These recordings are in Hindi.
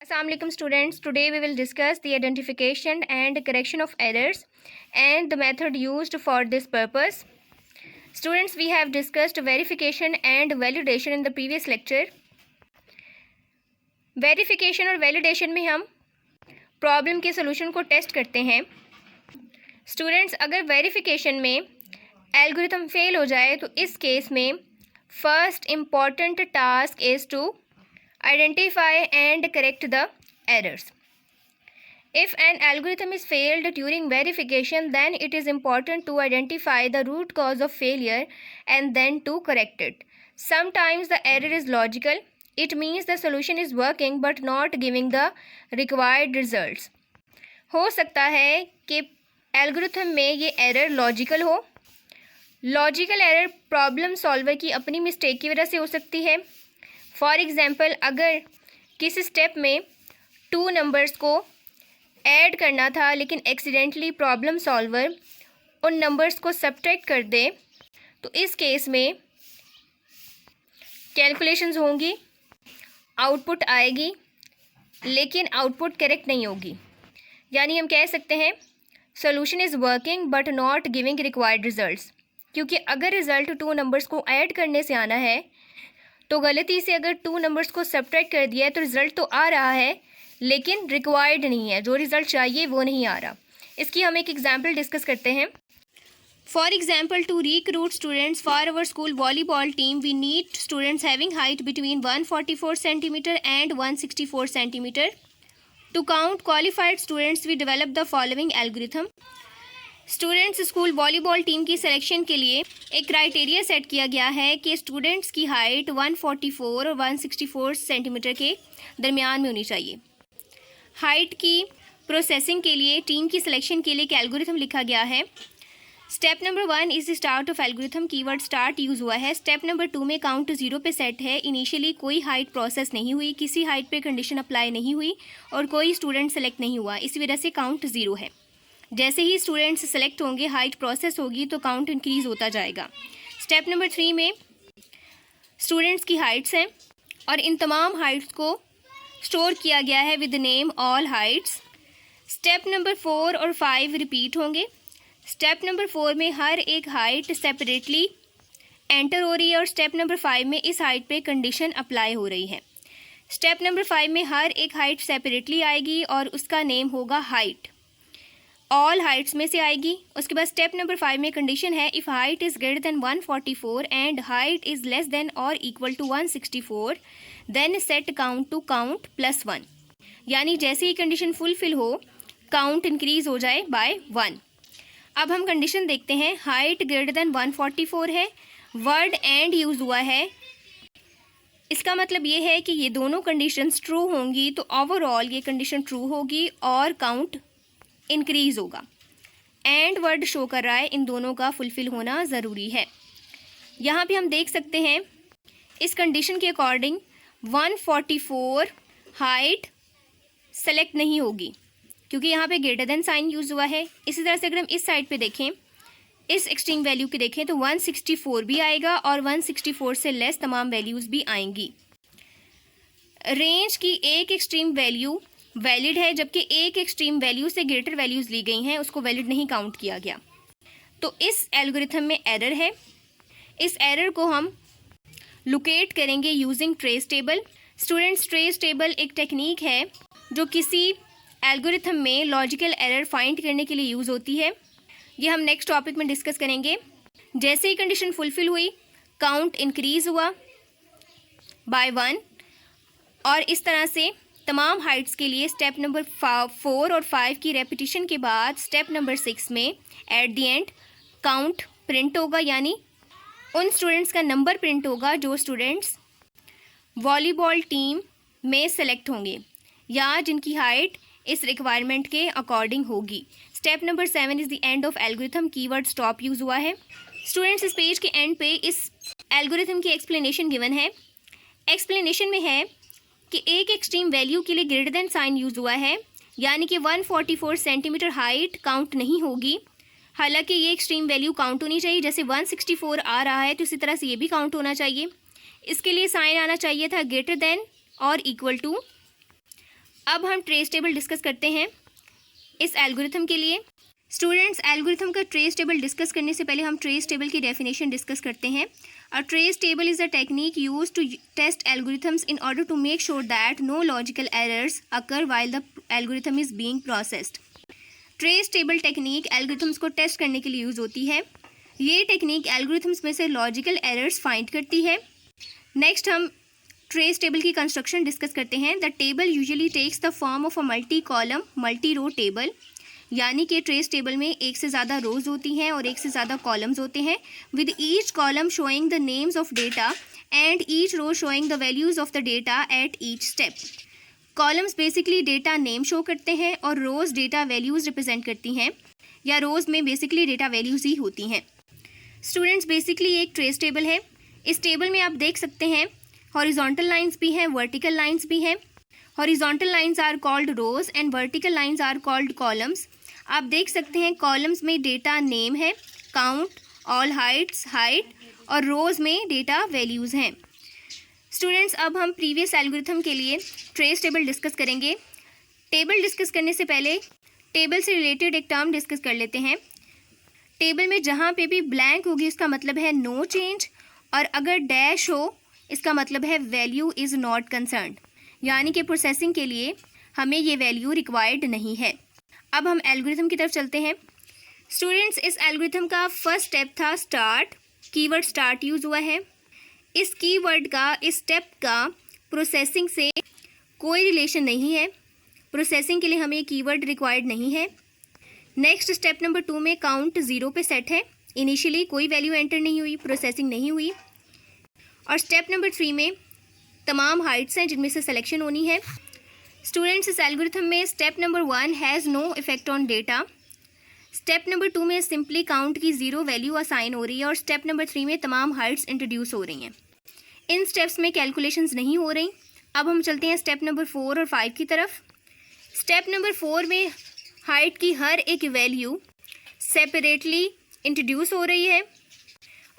Assalamualaikum students. Today we will discuss the identification and correction of errors and the method used for this purpose. Students, we have discussed verification and validation in the previous lecture. Verification और validation में हम प्रॉब्लम के सोल्यूशन को टेस्ट करते हैं. स्टूडेंट्स, अगर वेरिफिकेशन में एल्गोरिथम फेल हो जाए तो इस केस में first important task is to identify and correct the errors. If an algorithm is failed during verification, then it is important to identify the root cause of failure and then to correct it. Sometimes the error is logical. It means the solution is working but not giving the required results. हो सकता है कि एल्गोरिथम में ये एरर लॉजिकल हो. लॉजिकल एरर प्रॉब्लम सॉल्वर की अपनी मिस्टेक की वजह से हो सकती है. फॉर एग्ज़ाम्पल, अगर किसी स्टेप में 2 नंबर्स को ऐड करना था लेकिन एक्सीडेंटली प्रॉब्लम सॉल्वर उन नंबर्स को सब्ट्रैक्ट कर दे तो इस केस में कैलकुलेशंस होंगी, आउटपुट आएगी लेकिन आउटपुट करेक्ट नहीं होगी. यानी हम कह सकते हैं solution is working but not giving required results. क्योंकि अगर रिज़ल्ट 2 नंबर्स को ऐड करने से आना है तो गलती से अगर 2 नंबर्स को सब्ट्रैक्ट कर दिया है तो रिज़ल्ट तो आ रहा है लेकिन रिक्वायर्ड नहीं है, जो रिज़ल्ट चाहिए वो नहीं आ रहा. इसकी हम एक एग्जांपल डिस्कस करते हैं. For example, to recruit students for our school volleyball team we need students having height between 144 centimetre and 164 centimetre. To count qualified students we develop the following algorithm. Students school volleyball team की सिलेक्शन के लिए एक क्राइटेरिया सेट किया गया है कि स्टूडेंट्स की हाइट 144 और 164 सेंटीमीटर के दरमियान में होनी चाहिए. हाइट की प्रोसेसिंग के लिए टीम की सिलेक्शन के लिए एक एल्गोरिथम लिखा गया है. Step number 1 is start of algorithm. Keyword start use हुआ है. स्टेप नंबर 2 में काउंट 0 पे सेट है. इनिशियली कोई हाइट प्रोसेस नहीं हुई, किसी हाइट पे कंडीशन अप्लाई नहीं हुई और कोई स्टूडेंट सेलेक्ट नहीं हुआ, इसी वजह से काउंट 0 है. जैसे ही स्टूडेंट्स सेलेक्ट होंगे, हाइट प्रोसेस होगी तो काउंट इंक्रीज़ होता जाएगा. स्टेप नंबर 3 में स्टूडेंट्स की हाइट्स हैं और इन तमाम हाइट्स को स्टोर किया गया है with name all Heights. Step number 4 और 5 रिपीट होंगे. स्टेप नंबर 4 में हर एक हाइट सेपरेटली एंटर हो रही है और स्टेप नंबर 5 में इस हाइट पे कंडीशन अप्लाई हो रही है. स्टेप नंबर 5 में हर एक हाइट सेपरेटली आएगी और उसका नेम होगा हाइट, ऑल हाइट्स में से आएगी. उसके बाद स्टेप नंबर 5 में कंडीशन है if height is greater than 144 and height is less than और equal to 164 then set count to count +1. यानी जैसे ही कंडीशन फुलफिल हो काउंट इंक्रीज़ हो जाए बाय 1. अब हम कंडीशन देखते हैं. हाइट ग्रेटर देन 144 है, वर्ड एंड यूज़ हुआ है. इसका मतलब ये है कि ये दोनों कंडीशंस ट्रू होंगी तो ओवरऑल ये कंडीशन ट्रू होगी और काउंट इंक्रीज़ होगा. एंड वर्ड शो कर रहा है इन दोनों का फुलफिल होना ज़रूरी है. यहाँ पे हम देख सकते हैं इस कंडीशन के अकॉर्डिंग 144 हाइट सेलेक्ट नहीं होगी क्योंकि यहाँ पे ग्रेटर देन साइन यूज़ हुआ है. इसी तरह से अगर हम इस साइड पे देखें, इस एक्सट्रीम वैल्यू की देखें तो 164 भी आएगा और 164 से लेस तमाम वैल्यूज़ भी आएंगी. रेंज की एक एक्सट्रीम वैल्यू वैलिड है जबकि एक एक्सट्रीम वैल्यू से ग्रेटर वैल्यूज़ ली गई हैं, उसको वैलिड नहीं काउंट किया गया. तो इस एल्गोरिथम में एरर है. इस एरर को हम लोकेट करेंगे using trace table. Students, trace table एक टेक्निक है जो किसी एल्गोरिथम में लॉजिकल एरर फाइंड करने के लिए यूज़ होती है. ये हम नेक्स्ट टॉपिक में डिस्कस करेंगे. जैसे ही कंडीशन फुलफिल हुई काउंट इंक्रीज़ हुआ बाय 1 और इस तरह से तमाम हाइट्स के लिए स्टेप नंबर 4 और 5 की रेपिटिशन के बाद स्टेप नंबर 6 में at the end count print होगा. यानी उन स्टूडेंट्स का नंबर प्रिंट होगा जो स्टूडेंट्स वॉलीबॉल टीम में सेलेक्ट होंगे या जिनकी हाइट इस रिक्वायरमेंट के अकॉर्डिंग होगी. Step number 7 is the end of algorithm. Keyword stop use हुआ है. स्टूडेंट्स, इस पेज के एंड पे इस एल्गोरिथम की एक्सप्लेनेशन गिवन है. एक्सप्लेनेशन में है कि एक एक्सट्रीम वैल्यू के लिए ग्रेटर देन साइन यूज़ हुआ है, यानी कि 144 सेंटीमीटर हाइट काउंट नहीं होगी. हालांकि ये एक्सट्रीम वैल्यू काउंट होनी चाहिए. जैसे 164 आ रहा है तो इसी तरह से ये भी काउंट होना चाहिए. इसके लिए साइन आना चाहिए था ग्रेटर देन और इक्वल टू. अब हम ट्रेस टेबल डिस्कस करते हैं इस एल्गोरिथम के लिए। स्टूडेंट्स, एल्गोरिथम का ट्रेस टेबल डिस्कस करने से पहले हम ट्रेस टेबल की डेफिनेशन डिस्कस करते हैं। A trace table is a technique used to test algorithms in order to make sure that no logical errors occur while the algorithm is being processed. Trace table technique algorithms को टेस्ट करने के लिए यूज़ होती है। ये टेक्निक एल्गोरिथम्स में से लॉजिकल एरर्स फाइंड करती है। नेक्स्ट हम ट्रेस टेबल की कंस्ट्रक्शन डिस्कस करते हैं। The table usually takes the form of a multi column multi row table, यानी कि ट्रेस टेबल में एक से ज़्यादा रोज़ होती हैं और एक से ज़्यादा कॉलम्स होते हैं, with each column showing the names of data and each row showing the values of the data at each step. Columns basically data name show करते हैं और रोज़ डेटा वैल्यूज़ रिप्रेजेंट करती हैं, या रोज़ में बेसिकली डेटा वैल्यूज़ ही होती हैं। स्टूडेंट्स, बेसिकली एक ट्रेस टेबल है। इस टेबल में आप देख सकते हैं हॉरिजॉन्टल लाइंस भी हैं, वर्टिकल लाइंस भी हैं। Horizontal lines are called rows and vertical lines are called columns. आप देख सकते हैं कॉलम्स में डेटा नेम है, काउंट, ऑल हाइट्स, हाइट, और रोज़ में डेटा वैल्यूज़ हैं। स्टूडेंट्स, अब हम प्रीवियस एल्गोरिथम के लिए ट्रेस टेबल डिस्कस करेंगे। टेबल डिस्कस करने से पहले टेबल से रिलेटेड एक टर्म डिस्कस कर लेते हैं। टेबल में जहाँ पे भी ब्लैंक होगी उसका मतलब है नो चेंज, और अगर डैश हो इसका मतलब है वैल्यू इज़ नॉट कंसर्न्ड, यानी कि प्रोसेसिंग के लिए हमें ये वैल्यू रिक्वायर्ड नहीं है। अब हम एल्गोरिथम की तरफ चलते हैं। स्टूडेंट्स, इस एल्गोरिथम का फर्स्ट स्टेप था स्टार्ट। कीवर्ड स्टार्ट यूज़ हुआ है। इस कीवर्ड का, इस स्टेप का प्रोसेसिंग से कोई रिलेशन नहीं है। प्रोसेसिंग के लिए हमें कीवर्ड रिक्वायर्ड नहीं है। नेक्स्ट स्टेप नंबर 2 में काउंट 0 पे सेट है। इनिशियली कोई वैल्यू एंटर नहीं हुई, प्रोसेसिंग नहीं हुई। और स्टेप नंबर 3 में तमाम हाइट्स हैं जिनमें से सिलेक्शन होनी है। स्टूडेंट्स, इस एल्गोरिथम में step number 1 has no effect on data. Step number 2 में सिंपली काउंट की 0 वैल्यू असाइन हो रही है, और स्टेप नंबर 3 में तमाम हाइट्स इंट्रोड्यूस हो रही हैं। इन स्टेप्स में कैलकुलेशंस नहीं हो रही। अब हम चलते हैं स्टेप नंबर 4 और 5 की तरफ। स्टेप नंबर 4 में हाइट की हर एक वैल्यू सेपरेटली इंट्रोड्यूस हो रही है,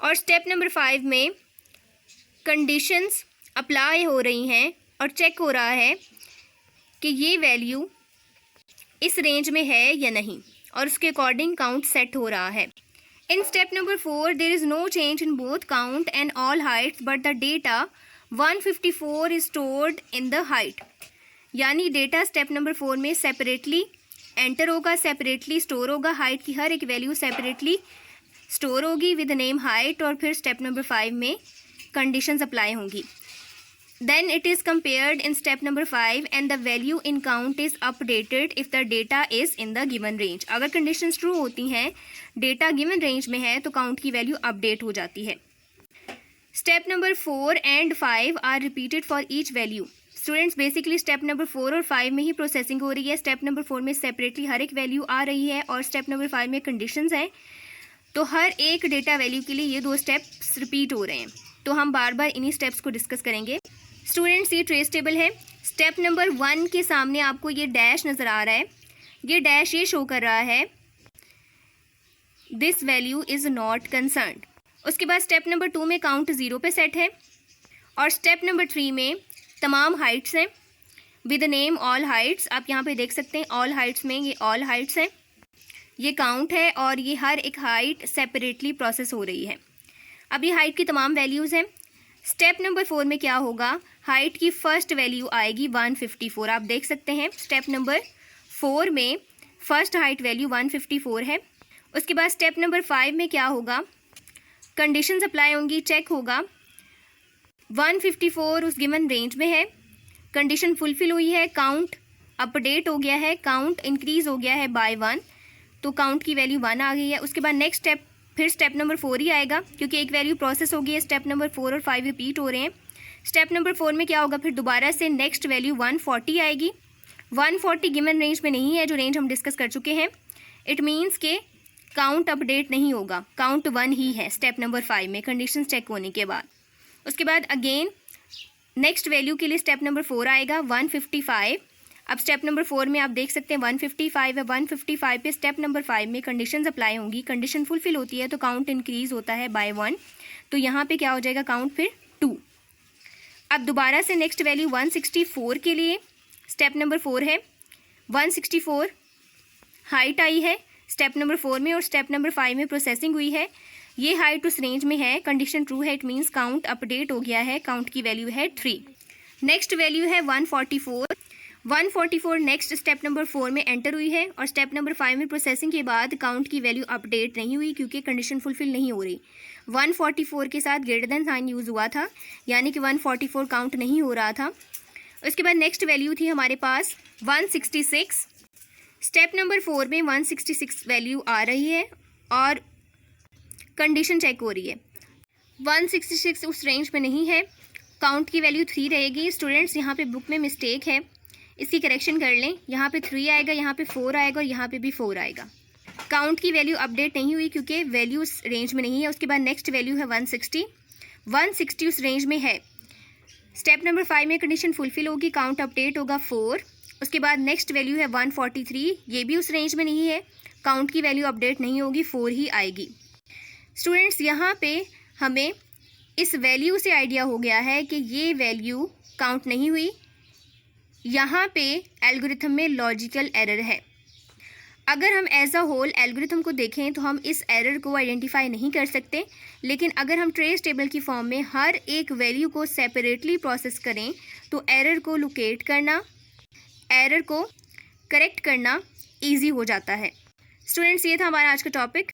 और स्टेप नंबर 5 में कंडीशंस अप्लाई हो रही हैं और चेक हो रहा है कि ये वैल्यू इस रेंज में है या नहीं, और उसके अकॉर्डिंग काउंट सेट हो रहा है। In step number 4 there is no change in both count and all heights, but the data 154 is stored in the height, यानी डेटा स्टेप नंबर 4 में सेपरेटली एंटर होगा, सेपरेटली स्टोर होगा। हाइट की हर एक वैल्यू सेपरेटली स्टोर होगी विद नेम हाइट, और फिर स्टेप नंबर 5 में कंडीशंस अप्लाई होंगी। Then it is compared in step number 5 and the value in count is updated if the data is in the given range. अगर conditions true होती हैं, data given range में है, तो count की value update हो जाती है। Step number 4 and 5 are repeated for each value. Students, basically step number 4 और 5 में ही processing हो रही है। Step number 4 में separately हर एक value आ रही है, और step number 5 में conditions हैं। तो हर एक data value के लिए ये 2 steps repeat हो रहे हैं। तो हम बार बार इन्हीं steps को discuss करेंगे। स्टूडेंट्स, ये ट्रेस टेबल है। स्टेप नंबर 1 के सामने आपको ये डैश नज़र आ रहा है। ये डैश ये शो कर रहा है this value is not concerned. उसके बाद स्टेप नंबर 2 में काउंट 0 पे सेट है, और स्टेप नंबर 3 में तमाम हाइट्स हैं विद नेम ऑल हाइट्स। आप यहाँ पे देख सकते हैं ऑल हाइट्स में ये ऑल हाइट्स हैं, ये काउंट है, और ये हर एक हाइट सेपरेटली प्रोसेस हो रही है। अब ये हाइट की तमाम वैल्यूज़ हैं। स्टेप नंबर 4 में क्या होगा, हाइट की फर्स्ट वैल्यू आएगी 154। आप देख सकते हैं स्टेप नंबर 4 में फर्स्ट हाइट वैल्यू 154 है। उसके बाद स्टेप नंबर 5 में क्या होगा, कंडीशंस अप्लाई होंगी, चेक होगा 154 उस गिवन रेंज में है, कंडीशन फुलफिल हुई है, काउंट अपडेट हो गया है, काउंट इंक्रीज हो गया है बाय 1, तो काउंट की वैल्यू 1 आ गई है। उसके बाद नेक्स्ट स्टेप फिर स्टेप नंबर 4 ही आएगा, क्योंकि एक वैल्यू प्रोसेस हो गई है। स्टेप नंबर 4 और 5 रिपीट हो रहे हैं। स्टेप नंबर 4 में क्या होगा, फिर दोबारा से नेक्स्ट वैल्यू 140 आएगी। 140 गिवन रेंज में नहीं है, जो रेंज हम डिस्कस कर चुके हैं। इट मीन्स के काउंट अपडेट नहीं होगा, काउंट 1 ही है स्टेप नंबर 5 में कंडीशन चेक होने के बाद। उसके बाद अगेन नेक्स्ट वैल्यू के लिए स्टेप नंबर 4 आएगा 155। अब स्टेप नंबर 4 में आप देख सकते हैं 155 है। 155 पे स्टेप नंबर 5 में कंडीशंस अप्लाई होंगी, कंडीशन फुलफिल होती है तो काउंट इंक्रीज होता है बाय 1, तो यहाँ पे क्या हो जाएगा काउंट फिर 2। अब दोबारा से नेक्स्ट वैल्यू 164 के लिए स्टेप नंबर 4 है 164 हाइट आई है स्टेप नंबर 4 में, और स्टेप नंबर 5 में प्रोसेसिंग हुई है। ये हाइट उस रेंज में है, कंडीशन ट्रू है, इट मीन्स काउंट अपडेट हो गया है, काउंट की वैल्यू है 3। नेक्स्ट वैल्यू है 144 नेक्स्ट स्टेप नंबर 4 में एंटर हुई है, और स्टेप नंबर 5 में प्रोसेसिंग के बाद काउंट की वैल्यू अपडेट नहीं हुई क्योंकि कंडीशन फुलफिल नहीं हो रही। 144 के साथ ग्रेटर देन साइन यूज़ हुआ था, यानी कि 144 काउंट नहीं हो रहा था। उसके बाद नेक्स्ट वैल्यू थी हमारे पास 166। स्टेप नंबर 4 में 166 वैल्यू आ रही है और कंडीशन चेक हो रही है। 166 उस रेंज में नहीं है, काउंट की वैल्यू 3 रहेगी। स्टूडेंट्स यहाँ पे बुक में मिस्टेक है, इसकी करेक्शन कर लें। यहाँ पे 3 आएगा, यहाँ पे 4 आएगा और यहाँ पे भी 4 आएगा। काउंट की वैल्यू अपडेट नहीं हुई क्योंकि वैल्यू उस रेंज में नहीं है। उसके बाद नेक्स्ट वैल्यू है 160 उस रेंज में है। स्टेप नंबर 5 में कंडीशन फुलफिल होगी, काउंट अपडेट होगा 4। उसके बाद नेक्स्ट वैल्यू है 143, ये भी उस रेंज में नहीं है, काउंट की वैल्यू अपडेट नहीं होगी, 4 ही आएगी। स्टूडेंट्स यहाँ पे हमें इस वैल्यू से आइडिया हो गया है कि ये वैल्यू काउंट नहीं हुई, यहाँ पे एल्गोरिथम में लॉजिकल एरर है। अगर हम एज अ होल एल्गोरिथम को देखें तो हम इस एरर को आइडेंटिफाई नहीं कर सकते, लेकिन अगर हम ट्रेस टेबल की फॉर्म में हर एक वैल्यू को सेपरेटली प्रोसेस करें तो एरर को लोकेट करना, एरर को करेक्ट करना ईजी हो जाता है। स्टूडेंट्स, ये था हमारा आज का टॉपिक।